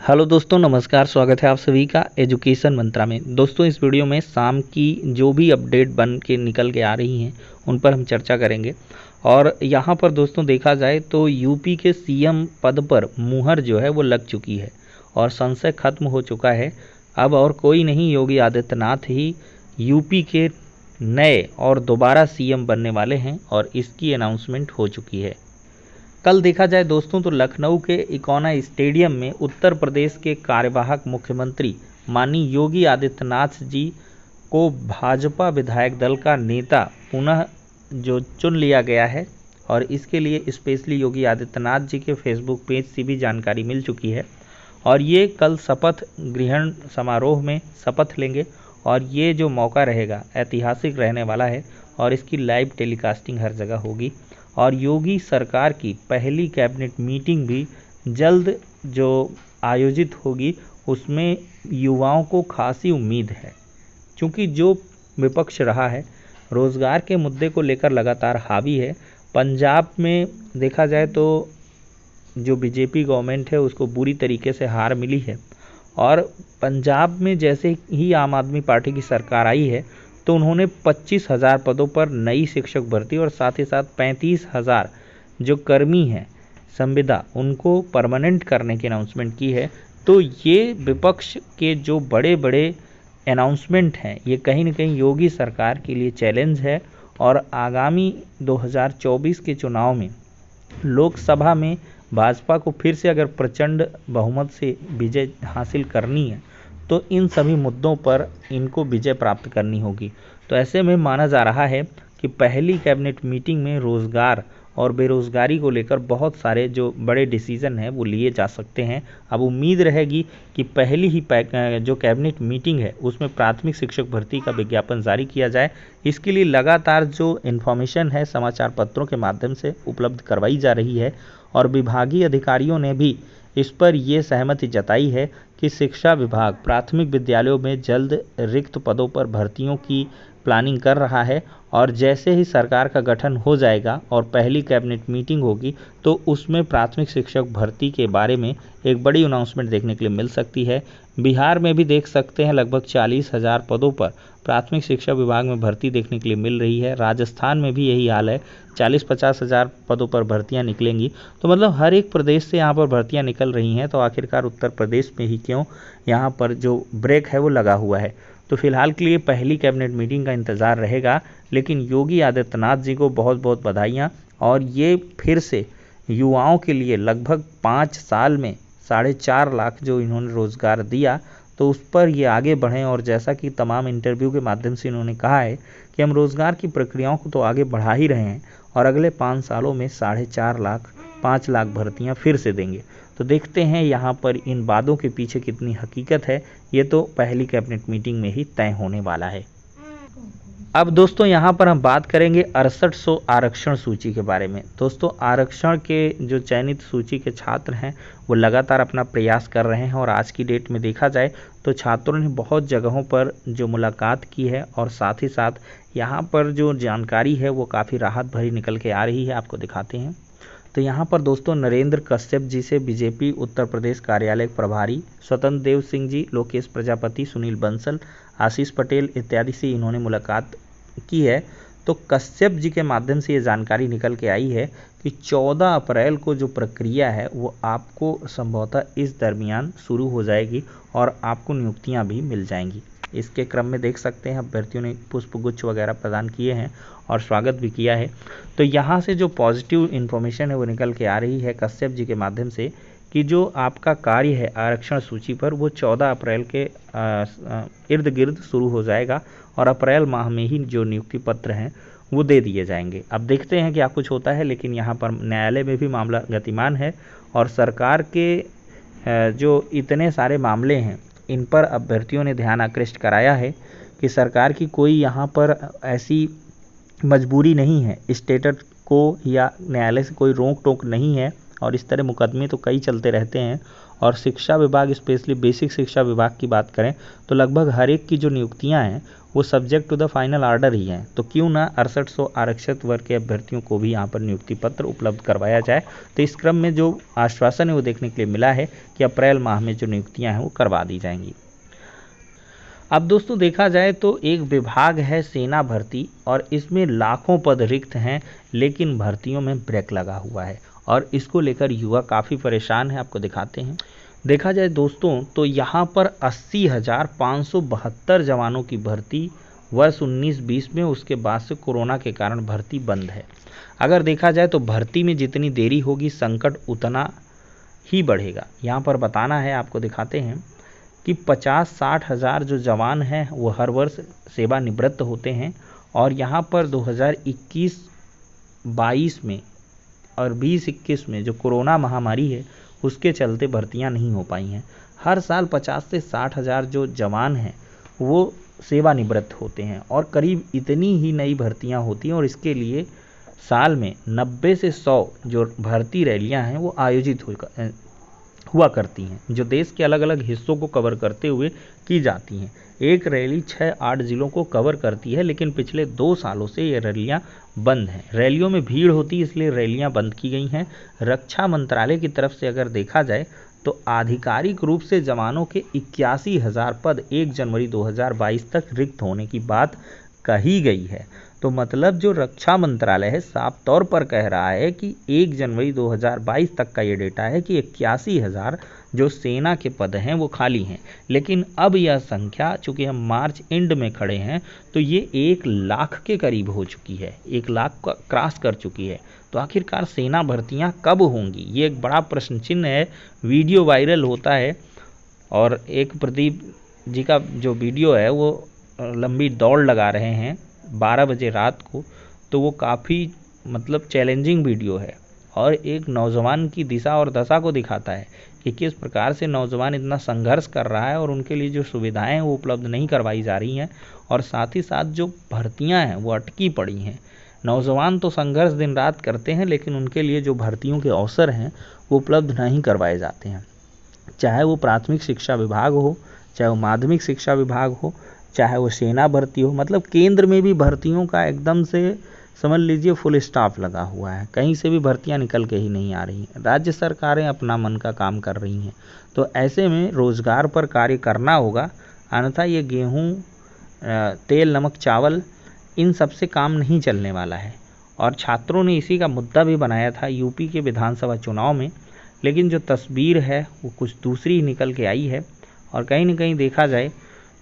Hello दोस्तों, नमस्कार। स्वागत है आप सभी का एजुकेशन मंत्रा में। दोस्तों, इस वीडियो में शाम की जो भी अपडेट बन के निकल के आ रही हैं उन पर हम चर्चा करेंगे। और यहाँ पर दोस्तों देखा जाए तो यूपी के सीएम पद पर मुहर जो है वो लग चुकी है और संशय खत्म हो चुका है। अब और कोई नहीं, योगी आदित्यनाथ ही यूपी के नए और दोबारा सीएम बनने वाले हैं और इसकी अनाउंसमेंट हो चुकी है। कल देखा जाए दोस्तों तो लखनऊ के इकोना स्टेडियम में उत्तर प्रदेश के कार्यवाहक मुख्यमंत्री माननीय योगी आदित्यनाथ जी को भाजपा विधायक दल का नेता पुनः जो चुन लिया गया है और इसके लिए स्पेशली योगी आदित्यनाथ जी के फेसबुक पेज से भी जानकारी मिल चुकी है। और ये कल शपथ ग्रहण समारोह में शपथ लेंगे और ये जो मौका रहेगा ऐतिहासिक रहने वाला है और इसकी लाइव टेलीकास्टिंग हर जगह होगी। और योगी सरकार की पहली कैबिनेट मीटिंग भी जल्द जो आयोजित होगी उसमें युवाओं को खासी उम्मीद है, क्योंकि जो विपक्ष रहा है रोज़गार के मुद्दे को लेकर लगातार हावी है। पंजाब में देखा जाए तो जो बीजेपी गवर्नमेंट है उसको बुरी तरीके से हार मिली है और पंजाब में जैसे ही आम आदमी पार्टी की सरकार आई है तो उन्होंने 25,000 पदों पर नई शिक्षक भर्ती और साथ ही साथ 35,000 जो कर्मी हैं संविदा उनको परमानेंट करने की अनाउंसमेंट की है। तो ये विपक्ष के जो बड़े बड़े अनाउंसमेंट हैं ये कहीं न कहीं योगी सरकार के लिए चैलेंज है। और आगामी 2024 के चुनाव में लोकसभा में भाजपा को फिर से अगर प्रचंड बहुमत से विजय हासिल करनी है तो इन सभी मुद्दों पर इनको विजय प्राप्त करनी होगी। तो ऐसे में माना जा रहा है कि पहली कैबिनेट मीटिंग में रोज़गार और बेरोज़गारी को लेकर बहुत सारे जो बड़े डिसीजन हैं वो लिए जा सकते हैं। अब उम्मीद रहेगी कि पहली ही जो कैबिनेट मीटिंग है उसमें प्राथमिक शिक्षक भर्ती का विज्ञापन जारी किया जाए। इसके लिए लगातार जो इन्फॉर्मेशन है समाचार पत्रों के माध्यम से उपलब्ध करवाई जा रही है और विभागीय अधिकारियों ने भी इस पर ये सहमति जताई है कि शिक्षा विभाग प्राथमिक विद्यालयों में जल्द रिक्त पदों पर भर्तियों की प्लानिंग कर रहा है। और जैसे ही सरकार का गठन हो जाएगा और पहली कैबिनेट मीटिंग होगी तो उसमें प्राथमिक शिक्षक भर्ती के बारे में एक बड़ी अनाउंसमेंट देखने के लिए मिल सकती है। बिहार में भी देख सकते हैं लगभग 40,000 पदों पर प्राथमिक शिक्षा विभाग में भर्ती देखने के लिए मिल रही है। राजस्थान में भी यही हाल है, 40-50 हज़ार पदों पर भर्तियां निकलेंगी। तो मतलब हर एक प्रदेश से यहाँ पर भर्तियां निकल रही हैं, तो आखिरकार उत्तर प्रदेश में ही क्यों यहाँ पर जो ब्रेक है वो लगा हुआ है। तो फिलहाल के लिए पहली कैबिनेट मीटिंग का इंतज़ार रहेगा, लेकिन योगी आदित्यनाथ जी को बहुत बहुत बधाइयाँ। और ये फिर से युवाओं के लिए लगभग 5 साल में 4.5 लाख जो इन्होंने रोज़गार दिया तो उस पर ये आगे बढ़ें। और जैसा कि तमाम इंटरव्यू के माध्यम से इन्होंने कहा है कि हम रोज़गार की प्रक्रियाओं को तो आगे बढ़ा ही रहे हैं और अगले 5 सालों में 4.5 लाख 5 लाख भर्तियां फिर से देंगे। तो देखते हैं यहाँ पर इन बातों के पीछे कितनी हकीकत है, ये तो पहली कैबिनेट मीटिंग में ही तय होने वाला है। अब दोस्तों यहाँ पर हम बात करेंगे 6800 आरक्षण सूची के बारे में। दोस्तों, आरक्षण के जो चयनित सूची के छात्र हैं वो लगातार अपना प्रयास कर रहे हैं और आज की डेट में देखा जाए तो छात्रों ने बहुत जगहों पर जो मुलाकात की है और साथ ही साथ यहाँ पर जो जानकारी है वो काफ़ी राहत भरी निकल के आ रही है, आपको दिखाते हैं। तो यहाँ पर दोस्तों नरेंद्र कश्यप जी से बीजेपी उत्तर प्रदेश कार्यालय प्रभारी स्वतंत्र देव सिंह जी, लोकेश प्रजापति, सुनील बंसल, आशीष पटेल इत्यादि से इन्होंने मुलाकात की है। तो कश्यप जी के माध्यम से ये जानकारी निकल के आई है कि 14 अप्रैल को जो प्रक्रिया है वो आपको संभवतः इस दरमियान शुरू हो जाएगी और आपको नियुक्तियां भी मिल जाएंगी। इसके क्रम में देख सकते हैं अभ्यर्थियों ने पुष्पगुच्छ वगैरह प्रदान किए हैं और स्वागत भी किया है। तो यहाँ से जो पॉजिटिव इन्फॉर्मेशन है वो निकल के आ रही है कश्यप जी के माध्यम से कि जो आपका कार्य है आरक्षण सूची पर वो 14 अप्रैल के इर्द गिर्द शुरू हो जाएगा और अप्रैल माह में ही जो नियुक्ति पत्र हैं वो दे दिए जाएंगे। अब देखते हैं क्या कुछ होता है, लेकिन यहाँ पर न्यायालय में भी मामला गतिमान है और सरकार के जो इतने सारे मामले हैं इन पर अभ्यर्थियों ने ध्यान आकृष्ट कराया है कि सरकार की कोई यहाँ पर ऐसी मजबूरी नहीं है, स्टेटस को या न्यायालय से कोई रोक टोक नहीं है और इस तरह मुकदमे तो कई चलते रहते हैं और शिक्षा विभाग स्पेशली बेसिक शिक्षा विभाग की बात करें तो लगभग हर एक की जो नियुक्तियां हैं वो subject to the final order ही हैं। तो क्यों ना 6800 आरक्षित वर्ग के अभ्यर्थियों को भी यहाँ पर नियुक्ति पत्र उपलब्ध करवाया जाए। तो इस क्रम में जो आश्वासन है वो देखने के लिए मिला है कि अप्रैल माह में जो नियुक्तियाँ हैं वो करवा दी जाएंगी। अब दोस्तों देखा जाए तो एक विभाग है सेना भर्ती और इसमें लाखों पद रिक्त हैं, लेकिन भर्तियों में ब्रेक लगा हुआ है और इसको लेकर युवा काफ़ी परेशान है। आपको दिखाते हैं। देखा जाए दोस्तों तो यहाँ पर 80,572 जवानों की भर्ती वर्ष 19-20 में, उसके बाद से कोरोना के कारण भर्ती बंद है। अगर देखा जाए तो भर्ती में जितनी देरी होगी संकट उतना ही बढ़ेगा। यहाँ पर बताना है, आपको दिखाते हैं कि 50-60 हज़ार जो जवान हैं वो हर वर्ष सेवानिवृत्त होते हैं और यहाँ पर 2021-22 में और 20-21 में जो कोरोना महामारी है उसके चलते भर्तियां नहीं हो पाई हैं। हर साल 50 से 60 हज़ार जो जवान हैं वो सेवानिवृत्त होते हैं और करीब इतनी ही नई भर्तियां होती हैं और इसके लिए साल में 90 से 100 जो भर्ती रैलियां हैं वो आयोजित हुआ करती हैं, जो देश के अलग अलग हिस्सों को कवर करते हुए की जाती हैं। एक रैली 6-8 जिलों को कवर करती है, लेकिन पिछले 2 सालों से ये रैलियां बंद हैं। रैलियों में भीड़ होती है इसलिए रैलियां बंद की गई हैं। रक्षा मंत्रालय की तरफ से अगर देखा जाए तो आधिकारिक रूप से जवानों के 81,000 पद 1 जनवरी 2022 तक रिक्त होने की बात कही गई है। तो मतलब जो रक्षा मंत्रालय है साफ तौर पर कह रहा है कि 1 जनवरी 2022 तक का ये डेटा है कि 81,000 जो सेना के पद हैं वो खाली हैं। लेकिन अब यह संख्या, चूंकि हम मार्च एंड में खड़े हैं, तो ये 1 लाख के करीब हो चुकी है, 1 लाख का क्रॉस कर चुकी है। तो आखिरकार सेना भर्तियां कब होंगी, ये एक बड़ा प्रश्न चिन्ह है। वीडियो वायरल होता है और एक प्रदीप जी का जो वीडियो है वो लंबी दौड़ लगा रहे हैं 12 बजे रात को, तो वो काफ़ी मतलब चैलेंजिंग वीडियो है और एक नौजवान की दिशा और दशा को दिखाता है कि किस प्रकार से नौजवान इतना संघर्ष कर रहा है और उनके लिए जो सुविधाएं हैं वो उपलब्ध नहीं करवाई जा रही हैं और साथ ही साथ जो भर्तियां हैं वो अटकी पड़ी हैं। नौजवान तो संघर्ष दिन रात करते हैं, लेकिन उनके लिए जो भर्तियों के अवसर हैं वो उपलब्ध नहीं करवाए जाते हैं। चाहे वो प्राथमिक शिक्षा विभाग हो, चाहे वो माध्यमिक शिक्षा विभाग हो, चाहे वो सेना भर्ती हो, मतलब केंद्र में भी भर्तियों का एकदम से समझ लीजिए फुल स्टॉप लगा हुआ है। कहीं से भी भर्तियां निकल के ही नहीं आ रही हैं। राज्य सरकारें अपना मन का काम कर रही हैं। तो ऐसे में रोजगार पर कार्य करना होगा, अन्यथा ये गेहूं, तेल, नमक, चावल इन सब से काम नहीं चलने वाला है। और छात्रों ने इसी का मुद्दा भी बनाया था यूपी के विधानसभा चुनाव में, लेकिन जो तस्वीर है वो कुछ दूसरी निकल के आई है और कहीं ना कहीं देखा जाए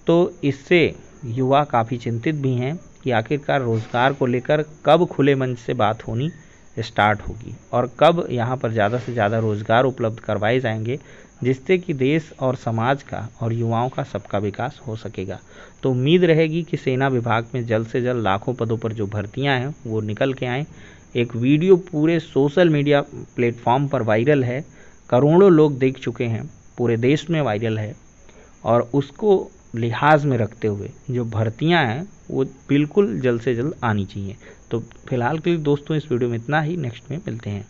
तो इससे युवा काफ़ी चिंतित भी हैं कि आखिरकार रोज़गार को लेकर कब खुले मंच से बात होनी स्टार्ट होगी और कब यहाँ पर ज़्यादा से ज़्यादा रोज़गार उपलब्ध करवाए जाएंगे, जिससे कि देश और समाज का और युवाओं का सबका विकास हो सकेगा। तो उम्मीद रहेगी कि सेना विभाग में जल्द से जल्द लाखों पदों पर जो भर्तियाँ हैं वो निकल के आएँ। एक वीडियो पूरे सोशल मीडिया प्लेटफॉर्म पर वायरल है, करोड़ों लोग देख चुके हैं, पूरे देश में वायरल है और उसको लिहाज में रखते हुए जो भर्तियां हैं वो बिल्कुल जल्द से जल्द आनी चाहिए। तो फिलहाल के लिए दोस्तों इस वीडियो में इतना ही, नेक्स्ट में मिलते हैं।